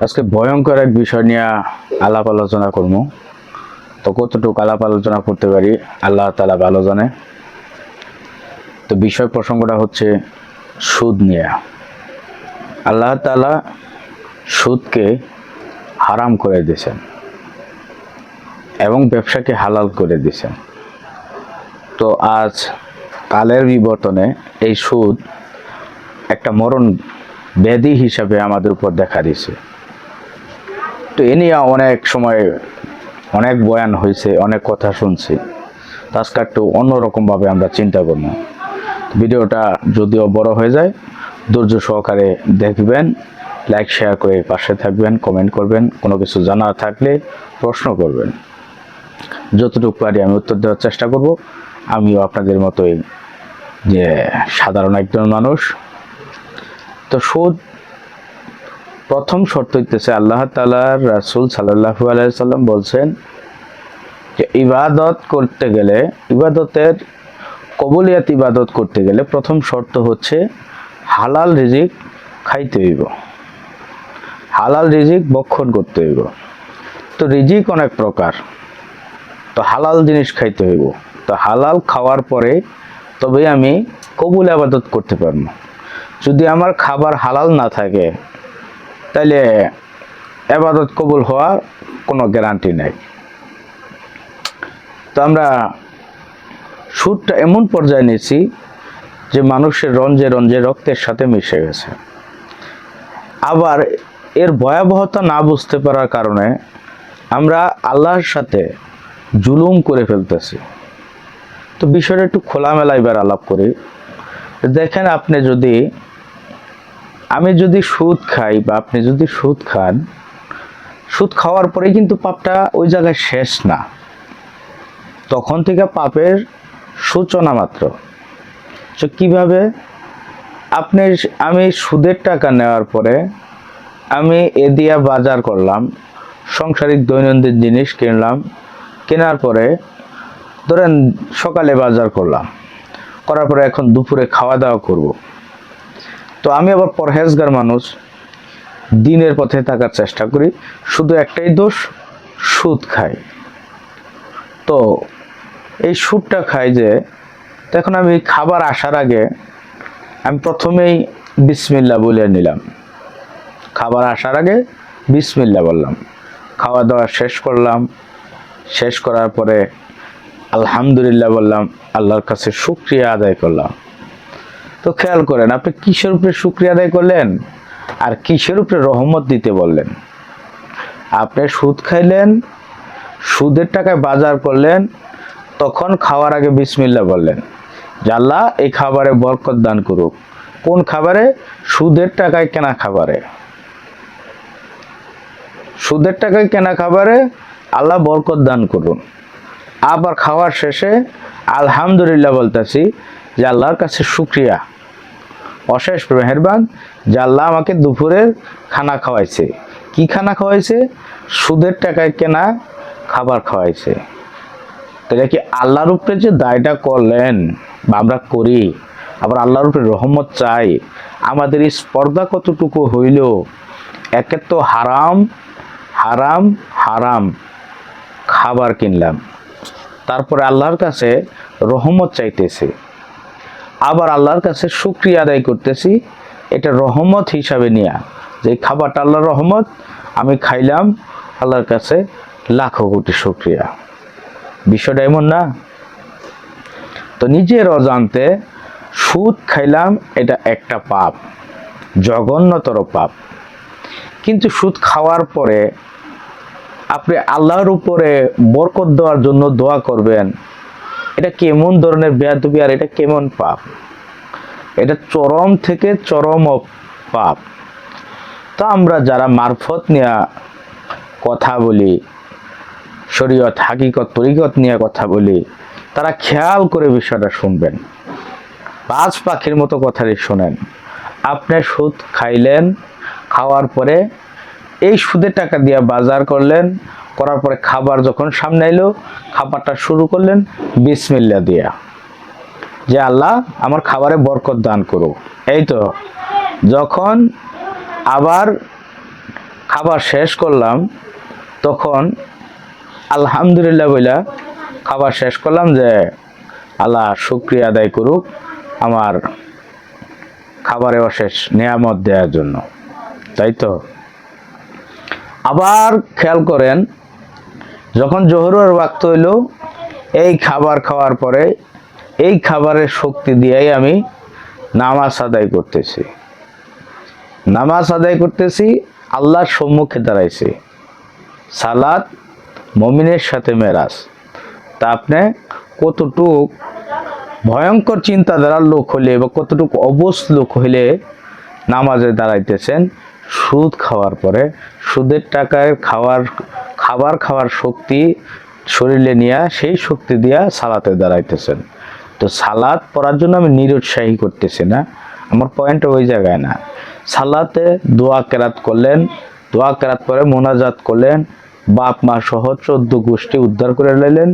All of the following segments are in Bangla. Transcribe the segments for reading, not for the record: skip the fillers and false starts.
আজকে ভয়ঙ্কর এক বিষয় নিয়ে আলাপ আলোচনা করব। তো কতটুকু আলাপ আলোচনা করতে পারি আল্লাহ তাআলা ভালো জানে। তো বিষয় প্রসঙ্গটা হচ্ছে সুদ নিয়ে। আল্লাহ তাআলা সুদকে হারাম করে দিয়েছেন এবং ব্যবসাকে হালাল করে দিয়েছেন। তো আজ কালের বিবর্তনে এই সুদ একটা মরণ ব্যাধি হিসাবে আমাদের উপর দেখা দিয়েছে। তো এ নিয়ে অনেক সময় অনেক বয়ান হয়েছে, অনেক কথা শুনছি। তো আজকে একটু অন্যরকমভাবে আমরা চিন্তা করব। ভিডিওটা যদিও বড় হয়ে যায়, ধৈর্য সহকারে দেখবেন, লাইক শেয়ার করে পাশে থাকবেন, কমেন্ট করবেন, কোনো কিছু জানার থাকলে প্রশ্ন করবেন। যতটুকু পারি আমি উত্তর দেওয়ার চেষ্টা করব। আমিও আপনাদের মতোই যে সাধারণ একজন মানুষ। তো সুদ প্রথম শর্ত হইতেছে আল্লাহ তাআলার রাসূল সাল্লাল্লাহু আলাইহি সাল্লাম বলছেন যে ইবাদত করতে গেলে, ইবাদতের কবুলিয়াত ইবাদত করতে গেলে প্রথম শর্ত হচ্ছে হালাল রিজিক খাইতে হইব, হালাল রিজিক ভক্ষণ করতে হইব। তো রিজিক অনেক প্রকার, তো হালাল জিনিস খাইতে হইব। তো হালাল খাওয়ার পরে তবে আমি কবুল ইবাদত করতে পারব। যদি আমার খাবার হালাল না থাকে তাহলে ইবাদত কবুল হওয়ার কোনো গ্যারান্টি নাই। তো আমরা সুদটা এমন পর্যায়ে নিয়েছি যে মানুষের রঞ্জে রঞ্জে রক্তের সাথে মিশে গেছে। আবার এর ভয়াবহতা না বুঝতে পারার কারণে আমরা আল্লাহর সাথে জুলুম করে ফেলতেছি। তো বিষয়টা একটু খোলামেলা এবার আলাপ করি। দেখেন, আমি যদি সুদ খাই বা আপনি যদি সুদ খান, সুদ খাওয়ার পরে কিন্তু পাপটা ওই জায়গায় শেষ না, তখন থেকে পাপের সূচনা মাত্র। তো কিভাবে? আমি সুদের টাকা নেওয়ার পরে আমি এ দিয়া বাজার করলাম, সাংসারিক দৈনন্দিন জিনিস কিনলাম, কেনার পরে ধরেন সকালে বাজার করলাম, করার পরে এখন দুপুরে খাওয়া দাওয়া করব। তো আমি আবার পরহেজগার মানুষ, দিনের পথে থাকার চেষ্টা করি, শুধু একটাই দোষ, সুদ খাই। তো এই সুদটা খাই যে, তখন আমি খাবার আসার আগে আমি প্রথমেই বিসমিল্লাহ বলে নিলাম। খাবার আসার আগে বিসমিল্লাহ বললাম, খাওয়া দাওয়া শেষ করলাম, শেষ করার পরে আলহামদুলিল্লাহ বললাম, আল্লাহর কাছে শুকরিয়া আদায় করলাম। তো খেয়াল করেন, আপনি কিসের উপরে শুকরিয়া আদায় করলেন আর কিসের উপরে রহমত দিতে বললেন? আপনি সুদ খাইলেন, সুদের টাকায় বাজার করলেন, তখন খাওয়ার আগে বিসমিল্লাহ বললেন যে আল্লাহ এই খাবারে বরকত দান করুক। কোন খাবারে? সুদের টাকায় কেনা খাবারে। সুদের টাকায় কেনা খাবারে আল্লাহ বরকত দান করুন। আবার খাওয়ার শেষে আলহামদুলিল্লাহ বলতেছি যে আল্লাহর কাছে শুকরিয়া, অশেষ মেহেরবান যে আল্লাহ আমাকে দুপুরের খানা খাওয়াইছে। কি খানা খাওয়াইছে? সুদের টাকায় কেনা খাবার খাওয়াইছে। তাহলে কি আল্লাহর উপরে যে দায়টা করলেন বা আমরা করি, আবার আল্লাহর উপরে রহমত চাই, আমাদের এই স্পর্ধা কতটুকু হইল? একে তো হারাম হারাম হারাম খাবার কিনলাম, তারপরে আল্লাহর কাছে রহমত চাইতেছি, আবার আল্লাহর কাছে শুকরিয়া আদায় করতেছি, এটা রহমত হিসাবে নিয়া যে খাবারটা আল্লাহর রহমত, আমি খাইলাম, আল্লাহর কাছে লাখো কোটি শুকরিয়া। বিষয়টা এমন না? তো নিজের অজান্তে সুদ খাইলাম, এটা একটা পাপ, জঘন্যতর পাপ। কিন্তু সুদ খাওয়ার পরে আপনি আল্লাহর উপরে বরকত দেওয়ার জন্য দোয়া করবেন, এটা কেমন ধরনের বেয়াদবি আর এটা কেমন পাপ? এটা চরম থেকে চরম পাপ। তো আমরা যারা মারফত নিয়ে কথা বলি, শরীয়ত হাকিকত তরিকত নিয়ে কথা বলি, তারা খেয়াল করে বিষয়টা শুনবেন, বাজ পাখির মতো কথাটি শোনেন। আপনি সুদ খাইলেন, খাওয়ার পরে এই সুদের টাকা দিয়ে বাজার করলেন, করার পরে খাবার যখন সামনে এলো, খাবারটা শুরু করলেন বিসমিল্লাহ দিয়া যে আল্লাহ আমার খাবারে বরকত দান করো। এই তো যখন আবার খাবার শেষ করলাম, তখন আলহামদুলিল্লাহ বইলা খাবার শেষ করলাম যে আল্লাহ শুকরিয়া আদায় করুক আমার খাবারে অশেষ নিয়ামত দেওয়ার জন্য, তাই তো। আবার খেয়াল করেন, যখন জোহরের ওয়াক্ত হইল, এই খাবার খাওয়ার পরে এই খাবারের শক্তি দিয়েই আমি নামাজ আদায় করতেছি, আল্লাহর সম্মুখে দাঁড়াইছি। সালাত মুমিনের সাথে মেরাজ। তা আপনি কতটুক ভয়ঙ্কর চিন্তাধারার লোক হলে বা কতটুকু অবশ লোক হইলে নামাজে দাঁড়াইতেছেন, সুদ খাওয়ার পরে সুদের টাকায় খাবার খাওয়ার শক্তি শরীরে নিয়ে সেই শক্তি দিয়া সালাতে দাঁড়াইতেছেন। তো সালাত পড়ার জন্য আমি নিরুৎসাহী করতেছি না, আমার পয়েন্ট ওই জায়গায় না। সালাতে দোয়া কেরাত করলেন, দোয়া কেরাত পরে মোনাজাত করলেন, বাপ মা সহ 14 গোষ্ঠী উদ্ধার করে নিলেন,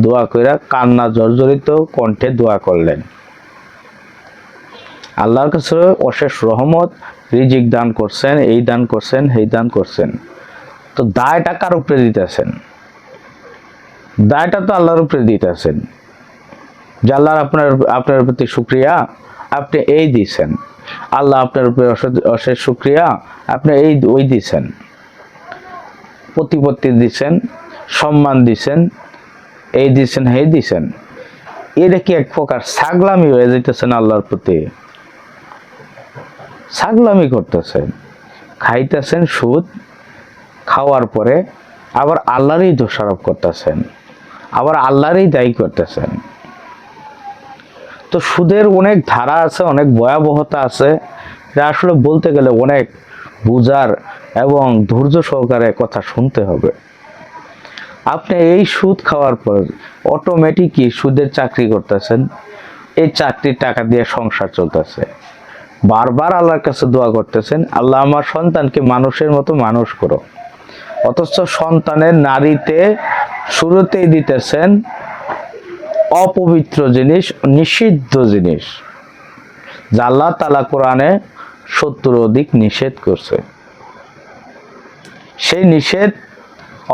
দোয়া করে কান্না জর্জরিত কণ্ঠে দোয়া করলেন। আল্লাহর কাছে অশেষ রহমত, রিজিক দান করছেন, এই দান করছেন, সেই দান করছেন। তো দায়টা কার উপরে দিতেছেন? দায়টা তো আল্লাহর উপরে দিতেছেন যে আল্লাহর আপনার প্রতি শুকরিয়া, আপনি এই দিছেন। আল্লাহ আপনার উপরে অশেষ শুকরিয়া, আপনি ওই দিছেন, প্রতিপত্তি দিছেন, সম্মান দিছেন, এই দিছেন, এই দিছেন। এটা কি এক প্রকার ছাগলামি হয়ে যাইতেছেন? আল্লাহর প্রতি ছাগলামি করতেছেন, খাইতেছেন সুদ, খাওয়ার পরে আবার আল্লাহরই দোষারোপ করতেছেন, আবার আল্লাহরই দায়ী করতেছেন। তো সুদের অনেক ধারা আছে, অনেক ভয়াবহতা আছে, যা আসলে বলতে গেলে অনেক বুঝার এবং ধৈর্য সহকারে কথা শুনতে হবে। আপনি এই সুদ খাওয়ার পর অটোমেটিকই সুদের চাকরি করতেছেন, এই চাকরির টাকা দিয়ে সংসার চলতেছে, বারবার আল্লাহর কাছে দোয়া করতেছেন, আল্লাহ আমার সন্তানকে মানুষের মতো মানুষ করো। অথচ সন্তানের নারীতে শুরুতেই দিতেছেন অপবিত্র জিনিস, নিষিদ্ধ জিনিস, যা আল্লাহ তাআলা কোরআনে 70 অধিক নিষেধ করছে। সেই নিষেধ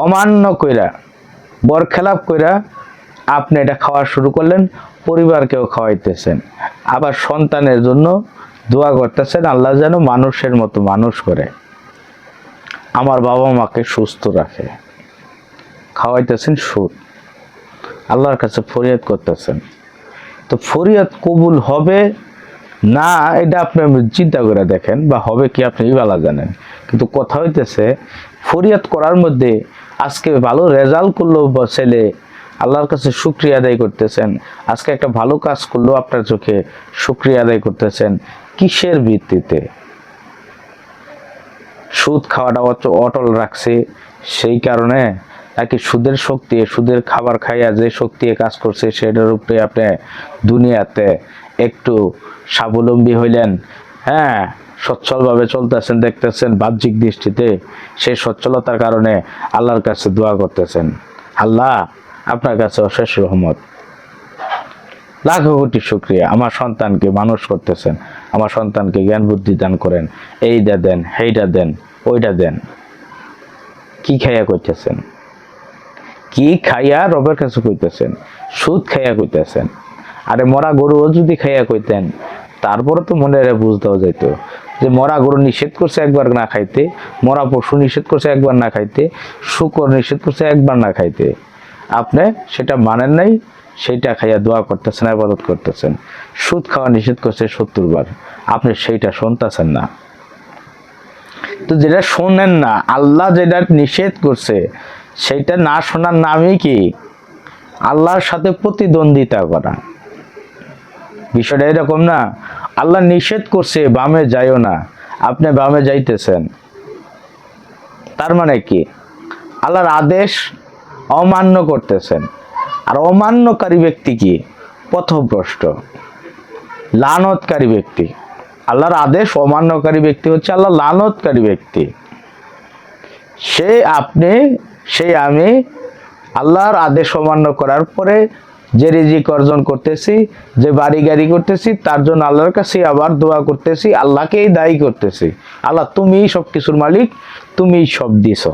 অমান্য কইরা, বরখেলাপ কইরা আপনি এটা খাওয়া শুরু করলেন, পরিবারকেও খাওয়াইতেছেন, আবার সন্তানের জন্য দোয়া করতেছেন আল্লাহ যেন মানুষের মতো মানুষ করে, আমার বাবা মাকে সুস্থ রাখে। খাওয়াইতেছেন সুদ, আল্লাহর কাছে ফরিয়াদ করতেছেন। তো ফরিয়াদ কবুল হবে না এটা আপনি চিন্তা করে দেখেন, বা হবে কি আপনি ভালো জানেন। কিন্তু কথা হইতেছে ফরিয়াদ করার মধ্যে আজকে ভালো রেজাল্ট করলো ছেলে, আল্লাহর কাছে শুকরিয়া আদায় করতেছেন, আজকে একটা ভালো কাজ করলো আপনার চোখে শুকরিয়া আদায় করতেছেন, কিসের ভিত্তিতে? সুদ খাওয়াটা অটল রাখছে সেই কারণে, নাকি সুদের শক্তি, সুদের খাবার খাইয়া যে শক্তি কাজ করছে সেটার উপরে আপনি দুনিয়াতে একটু স্বাবলম্বী হইলেন, হ্যাঁ, সচ্ছলভাবে চলতেছেন, দেখতেছেন বাহ্যিক দৃষ্টিতে, সেই সচ্ছলতার কারণে আল্লাহর কাছে দোয়া করতেছেন, আল্লাহ আপনার কাছে অশেষ রহমত, লাখো কোটি শুকরিয়া, আমার সন্তানকে মানুষ করতেছেন, আমার সন্তানকে জ্ঞান বুদ্ধি দান করেন, এইটা দেন, সেইটা দেন, ওইটা দেন। কি খাইয়া কইতেছেন? কি খাইয়া রবের কাছে কইতেছেন? সুদ খাইয়া কইতেছেন। আরে মরা গরুও যদি খাইয়া কইতেন, তারপরে তো মনে বুঝ দেওয়া যেত যে মরা গরু নিষেধ করছে একবার না খাইতে, মরা পশু নিষেধ করছে একবার না খাইতে, শুকর নিষেধ করছে একবার না খাইতে, আপনি সেটা মানেন নাই, সেইটা খাইয়া দোয়া করতেছেন, ইবাদত করতেছেন। সুদ খাওয়া নিষেধ করছে 70 বার, আপনি সেইটা শুনতেছেন না। তো যেটা শোনেন না, আল্লাহ যেটা নিষেধ করছে সেইটা না শোনার নামই কি? আল্লাহর সাথে প্রতিদ্বন্দ্বিতা করা। বিষয়টা এরকম না, আল্লাহ নিষেধ করছে বামে যাইও না, আপনি বামে যাইতেছেন, তার মানে কি? আল্লাহর আদেশ অমান্য করতেছেন। আর অমান্যকারী ব্যক্তি কি? পথভ্রষ্ট, লানতকারী ব্যক্তি। আল্লাহর আদেশ অমান্যকারী ব্যক্তি হচ্ছে আল্লাহ লানতকারী ব্যক্তি। সে আপনি, সেই আমি আল্লাহর আদেশ অমান্য করার পরে যে রিজিক অর্জন করতেছি, যে বাড়ি গাড়ি করতেছি, তার জন্য আল্লাহর কাছে আবার দোয়া করতেছি, আল্লাহকেই দায়ী করতেছি, আল্লাহ তুমিই সব কিছুর মালিক, তুমিই সব দিছো।